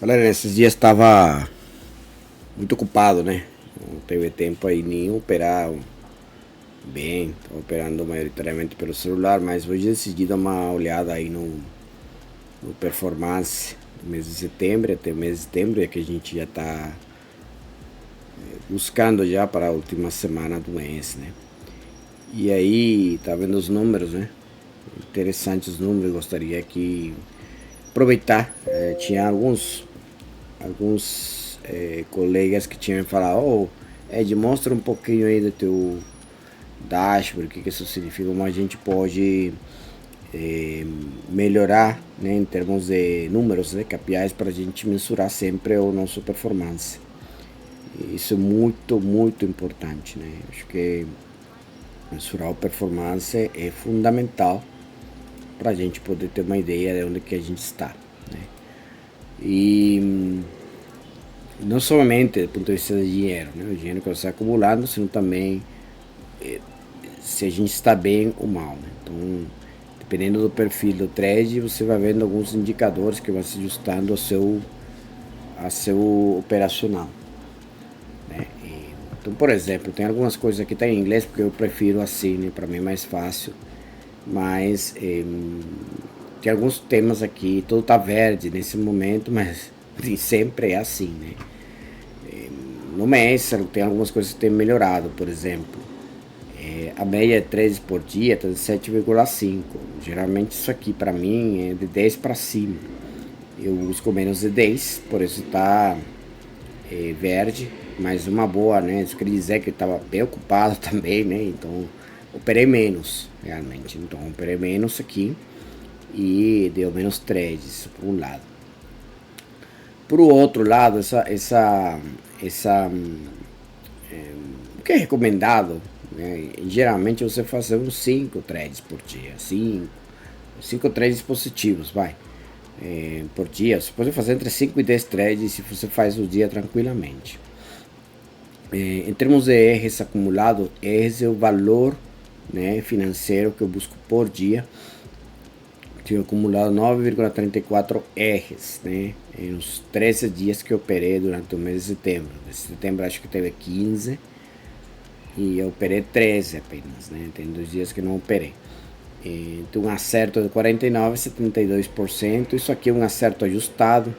Galera, esses dias estava muito ocupado, né? Não teve tempo aí nem operar bem. Estava operando maioritariamente pelo celular, mas hoje decidi dar uma olhada aí no performance do mês de setembro até o mês de setembro, é que a gente já está buscando já para a última semana do mês, né? E aí, tá vendo os números, né? Interessantes os números, gostaria que aproveitar. Tinha alguns colegas que tinham me falado, Ed, mostra um pouquinho aí do teu dashboard, o que isso significa, como a gente pode melhorar, né, em termos de números, né, KPIs, para a gente mensurar sempre o nosso performance. E isso é muito, muito importante, né? Acho que mensurar o performance é fundamental para a gente poder ter uma ideia de onde que a gente está, né? E não somente do ponto de vista de dinheiro, né? O dinheiro que você está acumulando, sino também se a gente está bem ou mal, né? Então, dependendo do perfil do trade, você vai vendo alguns indicadores que vão se ajustando ao seu operacional, né? Então, por exemplo, tem algumas coisas aqui tá em inglês porque eu prefiro assim, né? Para mim é mais fácil, mas tem alguns temas aqui, tudo tá verde nesse momento, mas sempre é assim, né? No mês tem algumas coisas que tem melhorado, por exemplo, a média é 13 por dia, tá 7,5. Geralmente isso aqui para mim é de 10 para cima. Eu busco menos de 10, por isso tá verde, mas uma boa, né? Isso quer dizer que eu estava bem ocupado também, né? Então operei menos, realmente. Então operei menos aqui e deu menos trades, por um lado. Por outro lado, o que é recomendado, né? Geralmente você fazer uns 5 trades por dia, 5 trades positivos, vai, por dia. Você pode fazer entre 5 e 10 trades se você faz o dia tranquilamente. Em termos de R's acumulado, esse é o valor, né, financeiro que eu busco por dia. Tive acumulado 9,34 R's, né, nos 13 dias que eu operei durante o mês de setembro. De setembro acho que teve 15 e eu operei 13 apenas, né? Tem 2 dias que não operei. Então um acerto de 49,72%. Isso aqui é um acerto ajustado,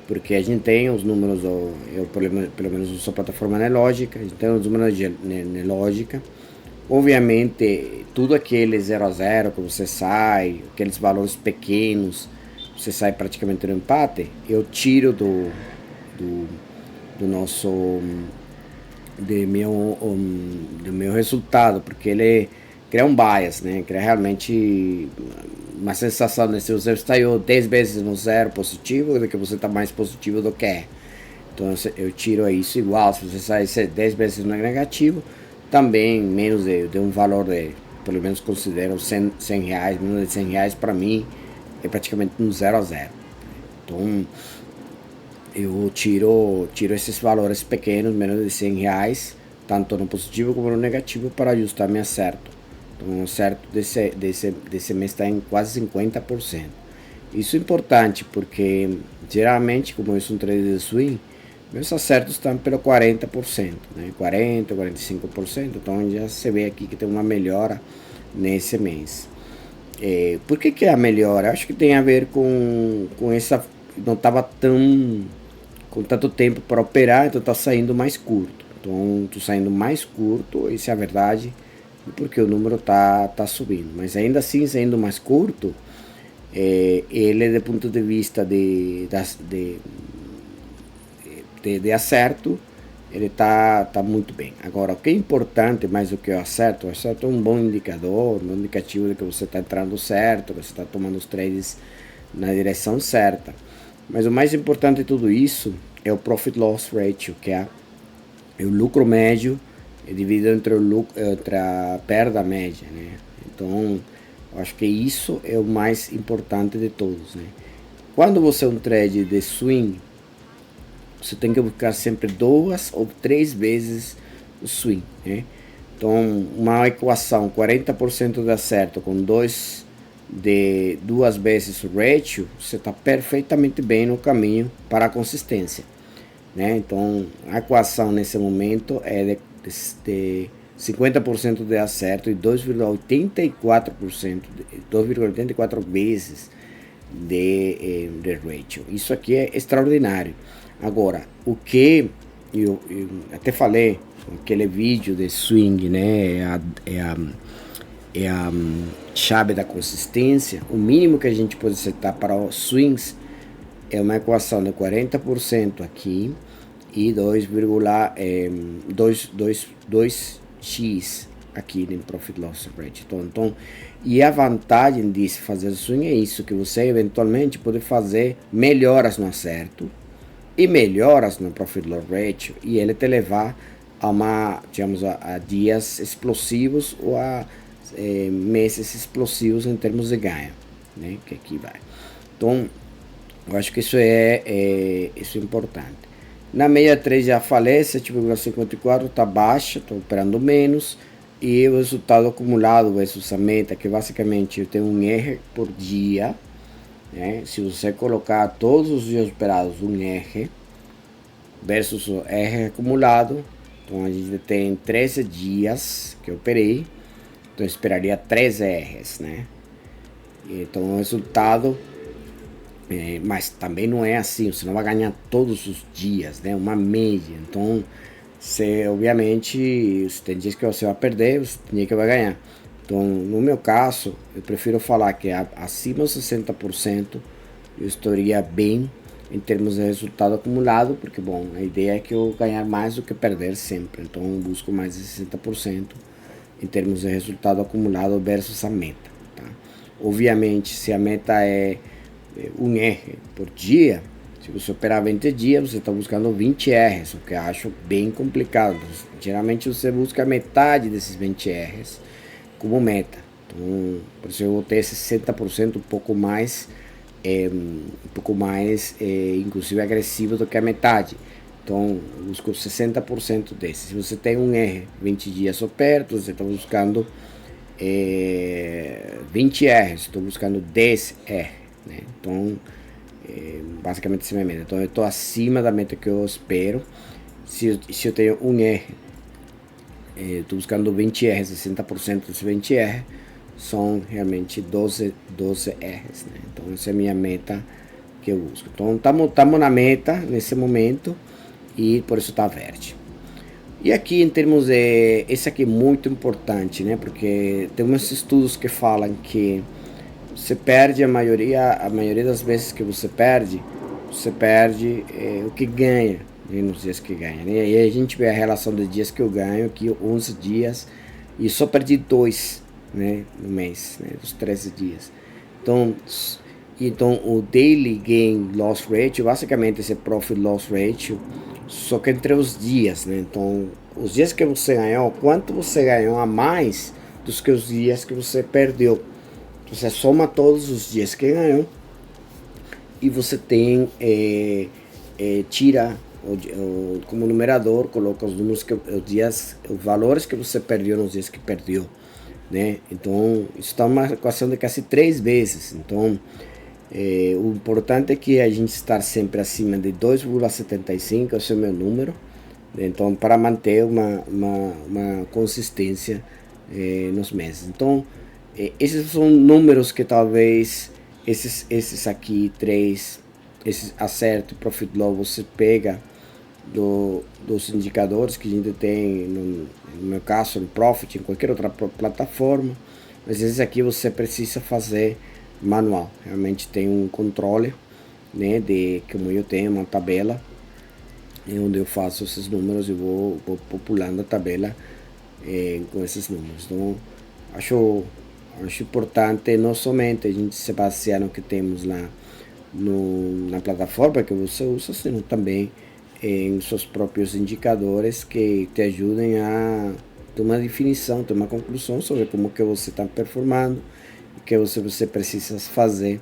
porque a gente tem os números, eu pelo menos uso a plataforma Nelogica, a gente tem os números de Nelogica. Obviamente, tudo aquele 0 a 0 que você sai, aqueles valores pequenos, você sai praticamente no empate, eu tiro do nosso do meu resultado, porque ele cria um bias, né? Cria realmente uma sensação de se você está 10 vezes no zero positivo, de que você está mais positivo do que é. Então eu tiro isso igual, se você sai 10 vezes no negativo, também menos de um valor de, pelo menos considero 100 reais, menos de 100 reais para mim é praticamente um 0 a 0. Então eu tiro esses valores pequenos, menos de 100 reais, tanto no positivo como no negativo, para ajustar meu acerto. Então o acerto desse mês está em quase 50%. Isso é importante porque geralmente, como eu sou um trader de swing, meus acertos estão pelo 40%, né? 40, 45%. Então já se vê aqui que tem uma melhora nesse mês. Por que é a melhora? Acho que tem a ver com essa. Não estava com tanto tempo para operar, então está saindo mais curto. Então estou saindo mais curto, essa é a verdade, porque o número tá subindo. Mas ainda assim, saindo mais curto, ele do ponto de vista de acerto, ele tá muito bem. Agora, o que é importante mais do que o acerto é um bom indicador, um indicativo de que você está entrando certo, que você está tomando os trades na direção certa. Mas o mais importante de tudo isso é o Profit Loss Ratio, que é o lucro médio dividido entre a perda média, né? Então, eu acho que isso é o mais importante de todos, né? Quando você é um trade de swing, você tem que buscar sempre 2 ou 3 vezes o swing, né? Então, uma equação 40% de acerto com 2 de 2 vezes o ratio, você está perfeitamente bem no caminho para a consistência, né? Então, a equação nesse momento é de 50% de acerto e 2,84%, 2,84 vezes de ratio. Isso aqui é extraordinário. Agora, o que eu até falei, aquele vídeo de swing, né? É a chave da consistência. O mínimo que a gente pode setar para os swings é uma equação de 40% aqui e 2,22x aqui no Profit Loss Ratio. Então, e a vantagem de fazer swing é isso, que você eventualmente pode fazer melhoras no acerto e melhoras no Profit Loss Ratio e ele te levar a digamos, a dias explosivos ou a meses explosivos em termos de ganho, né? Que aqui vai. Então, eu acho que isso isso é importante. Na meia 3 já falei, 7,54 está baixa, estou operando menos. E o resultado acumulado versus a meta, que basicamente eu tenho um R por dia, né? Se você colocar todos os dias operados um R versus o R acumulado, então a gente tem 13 dias que eu operei, então eu esperaria 3 R's, né? Então o resultado, mas também não é assim, você não vai ganhar todos os dias, né? Uma média. Então, você, obviamente, tem dias que você vai perder, você tem dias que vai ganhar. Então, no meu caso, eu prefiro falar que acima dos 60% eu estaria bem em termos de resultado acumulado, porque, bom, a ideia é que eu ganhar mais do que perder sempre. Então, eu busco mais de 60% em termos de resultado acumulado versus a meta. Tá? Obviamente, se a meta é um R por dia, se você operar 20 dias, você está buscando 20 R's, o que eu acho bem complicado. Geralmente você busca metade desses 20 R's como meta. Então, por isso eu vou ter 60%, um pouco mais, inclusive agressivo do que a metade. Então, eu busco 60% desses. Se você tem um R, 20 dias ou perto, você está buscando 20 R's, estou buscando 10 R, né? Então, basicamente essa é a minha meta. Então, eu estou acima da meta que eu espero. Se eu tenho um R, estou buscando 20 R, 60% dos 20 R são realmente 12 R's, né? Então, essa é a minha meta que eu busco. Então, estamos na meta nesse momento e por isso está verde. E aqui em termos de, esse aqui é muito importante, né? Porque tem uns estudos que falam que você perde a maioria das vezes que você perde o que ganha, né? Nos dias que ganha, né? E aí a gente vê a relação dos dias que eu ganho aqui, 11 dias, e só perdi 2, né, no mês, né, dos 13 dias. Então o Daily Gain Loss Ratio, basicamente esse Profit Loss Ratio, só que entre os dias, né? Então, os dias que você ganhou, quanto você ganhou a mais dos que os dias que você perdeu. Você soma todos os dias que ganhou e você tem, tira como numerador, coloca os números os valores que você perdeu nos dias que perdeu, né? Então, isso está uma equação de quase 3 vezes. Então, o importante é que a gente estar sempre acima de 2,75, esse é o meu número. Então, para manter uma consistência nos meses. Então, esses são números que talvez esses aqui, 3, esses acerto, profit loss, você pega dos indicadores que a gente tem, no meu caso, no Profit, em qualquer outra plataforma. Mas esses aqui você precisa fazer manual. Realmente tem um controle, né, de como eu tenho uma tabela onde eu faço esses números e vou populando a tabela com esses números. Então, acho importante não somente a gente se basear no que temos lá na plataforma que você usa, senão também em seus próprios indicadores que te ajudem a ter uma definição, ter uma conclusão sobre como que você está performando, o que você precisa fazer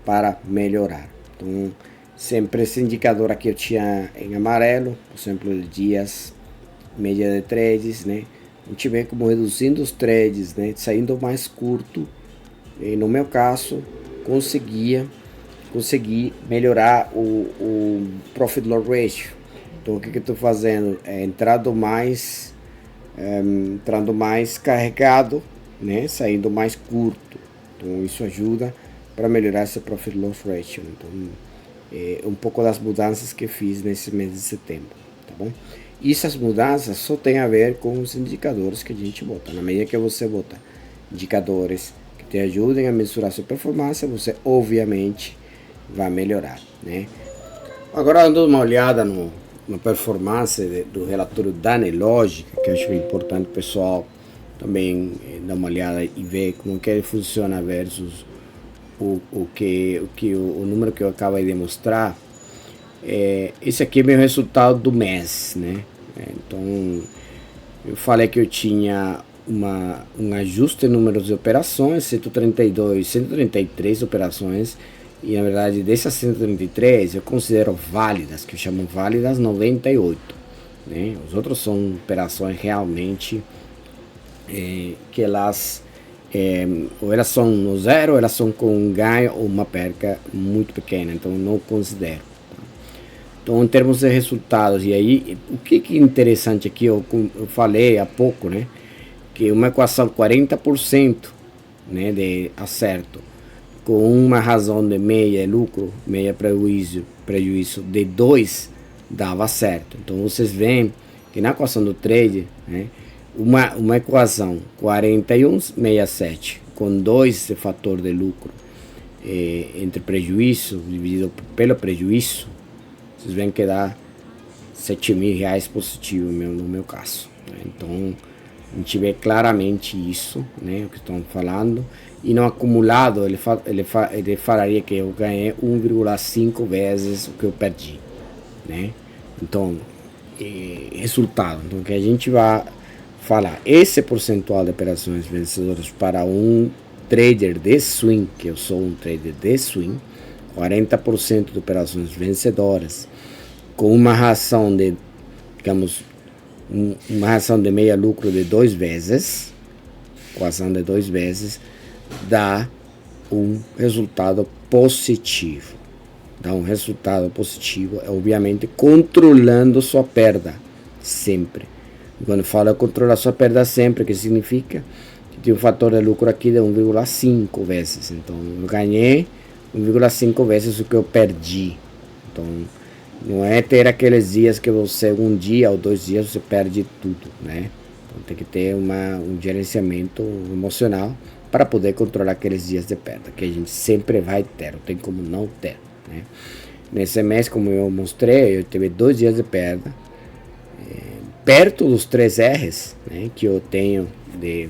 para melhorar. Então, sempre esse indicador aqui eu tinha em amarelo, por exemplo, dias, média de trades, né? A gente vê como reduzindo os trades, né? Saindo mais curto, E no meu caso, consegui melhorar o Profit Loss Ratio. Então o que eu estou fazendo? É entrando mais carregado, né? Saindo mais curto. Então isso ajuda para melhorar esse Profit Loss Ratio. Então é um pouco das mudanças que fiz nesse mês de setembro, tá bom? E essas mudanças só tem a ver com os indicadores que a gente bota. Na medida que você bota indicadores que te ajudem a mensurar sua performance, você obviamente vai melhorar, né? Agora dando uma olhada na performance do relatório da Nelogica, que eu acho importante o pessoal também dar uma olhada e ver como que ele funciona versus o número que eu acabei de mostrar. Esse aqui é meu resultado do mês, né? Então eu falei que eu tinha um ajuste em números de operações, 133 operações, e na verdade dessas 133 eu considero válidas, que eu chamo válidas 98, né? Os outros são operações realmente que elas ou elas são no zero, ou elas são com um ganho ou uma perca muito pequena, então eu não considero. Então, em termos de resultados, e aí, o que é interessante aqui, eu falei há pouco, né, que uma equação 40%, né, de acerto, com uma razão de meia lucro, meia prejuízo de 2, dava certo. Então, vocês veem que na equação do trade, né, uma equação 41,67 com 2 de fator de lucro entre prejuízo dividido pelo prejuízo, vocês veem que dá R$7.000 positivo no meu caso, né? Então a gente vê claramente isso, né, o que estão falando, e no acumulado ele falaria que eu ganhei 1,5 vezes o que eu perdi, né? Então resultado, então que a gente vai falar, esse percentual de operações vencedoras para um trader de swing, que eu sou um trader de swing, 40% de operações vencedoras, com uma ração de, digamos, uma ração de meia lucro de 2 vezes, equação de 2 vezes, dá um resultado positivo. Dá um resultado positivo, obviamente, controlando sua perda, sempre. E quando fala controlar sua perda sempre, que significa que tem um fator de lucro aqui de 1,5 vezes. Então, eu ganhei 1,5 vezes o que eu perdi. Então, não é ter aqueles dias que você, um dia ou 2 dias, você perde tudo, né? Então, tem que ter um gerenciamento emocional para poder controlar aqueles dias de perda, que a gente sempre vai ter, não tem como não ter, né? Nesse mês, como eu mostrei, eu tive 2 dias de perda, perto dos 3 R's, né, que eu tenho de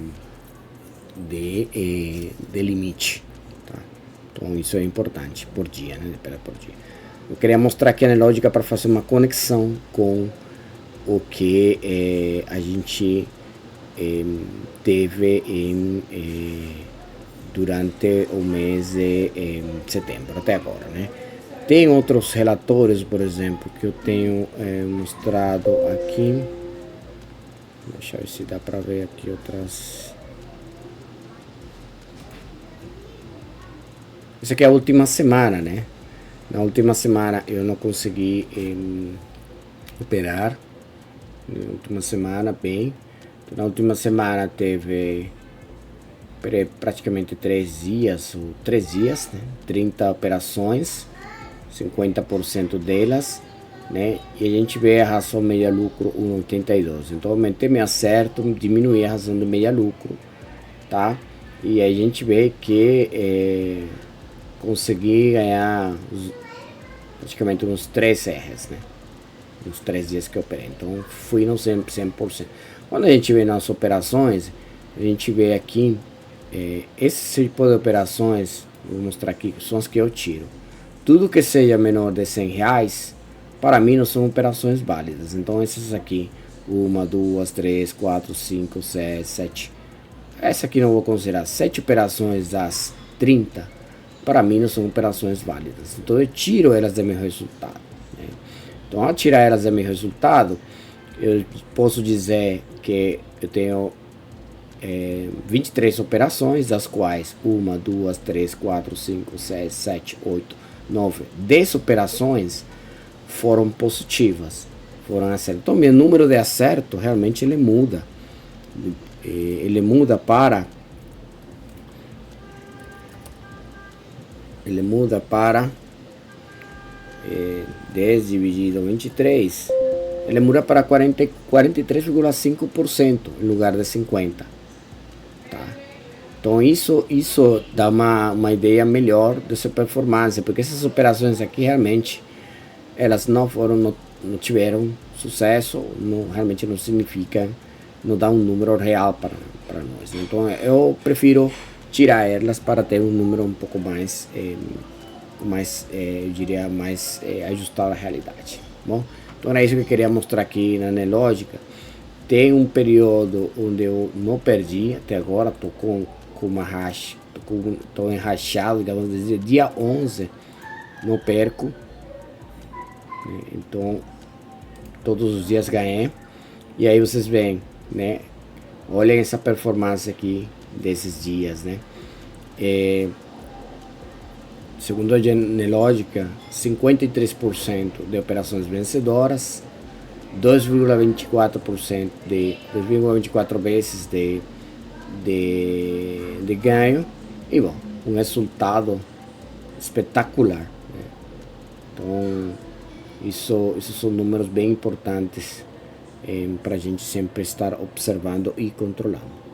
limite, tá? Então isso é importante por dia, né, de perda por dia. Eu queria mostrar aqui a Nelogica para fazer uma conexão com o que a gente teve durante o mês de setembro até agora, né? Tem outros relatórios, por exemplo, que eu tenho mostrado aqui. Deixa eu ver se dá para ver aqui outras. Isso aqui é a última semana, né? Na última semana eu não consegui operar. Na última semana, bem. Na última semana teve praticamente 3 dias, né? 30 operações, 50% delas, né? E a gente vê a razão meia lucro 1,82. Então aumentei meu acerto, diminuí a razão do meia lucro, tá? E aí a gente vê que consegui ganhar praticamente uns 3 R's, né? Uns 3 dias que eu operei. Então fui no 100%. Quando a gente vê nas operações, a gente vê aqui esse tipo de operações, vou mostrar aqui, são as que eu tiro. Tudo que seja menor de R$100, para mim não são operações válidas. Então essas aqui, 1, 2, 3, 4, 5, 6, 7. Essa aqui não vou considerar. 7 operações das 30, para mim não são operações válidas. Então eu tiro elas do meu resultado, né? Então ao tirar elas do meu resultado, eu posso dizer que eu tenho 23 operações, das quais 1, 2, 3, 4, 5, 6, 7, 8, 9, 10 operações foram positivas, foram acertos. Então, meu número de acerto realmente ele muda. Ele muda para 10 dividido 23, ele muda para 43,5% em lugar de 50%. Tá? Então isso dá uma ideia melhor dessa performance, porque essas operações aqui realmente elas não tiveram sucesso, realmente não significa, não dá um número real para nós. Então eu prefiro tirar elas para ter um número um pouco mais, eu diria, mais ajustado à realidade. Bom, então era isso que eu queria mostrar aqui na Nelogica. Tem um período onde eu não perdi, até agora estou com uma racha, estou enrachado, digamos, desde dia 11 não perco. Então todos os dias ganhei. E aí vocês veem, né? Olhem essa performance aqui desses dias, né? Segundo a Nelogica, 53% de operações vencedoras, 2,24 vezes de ganho, e bom, um resultado espetacular, né? Então esses são números bem importantes para a gente sempre estar observando e controlando.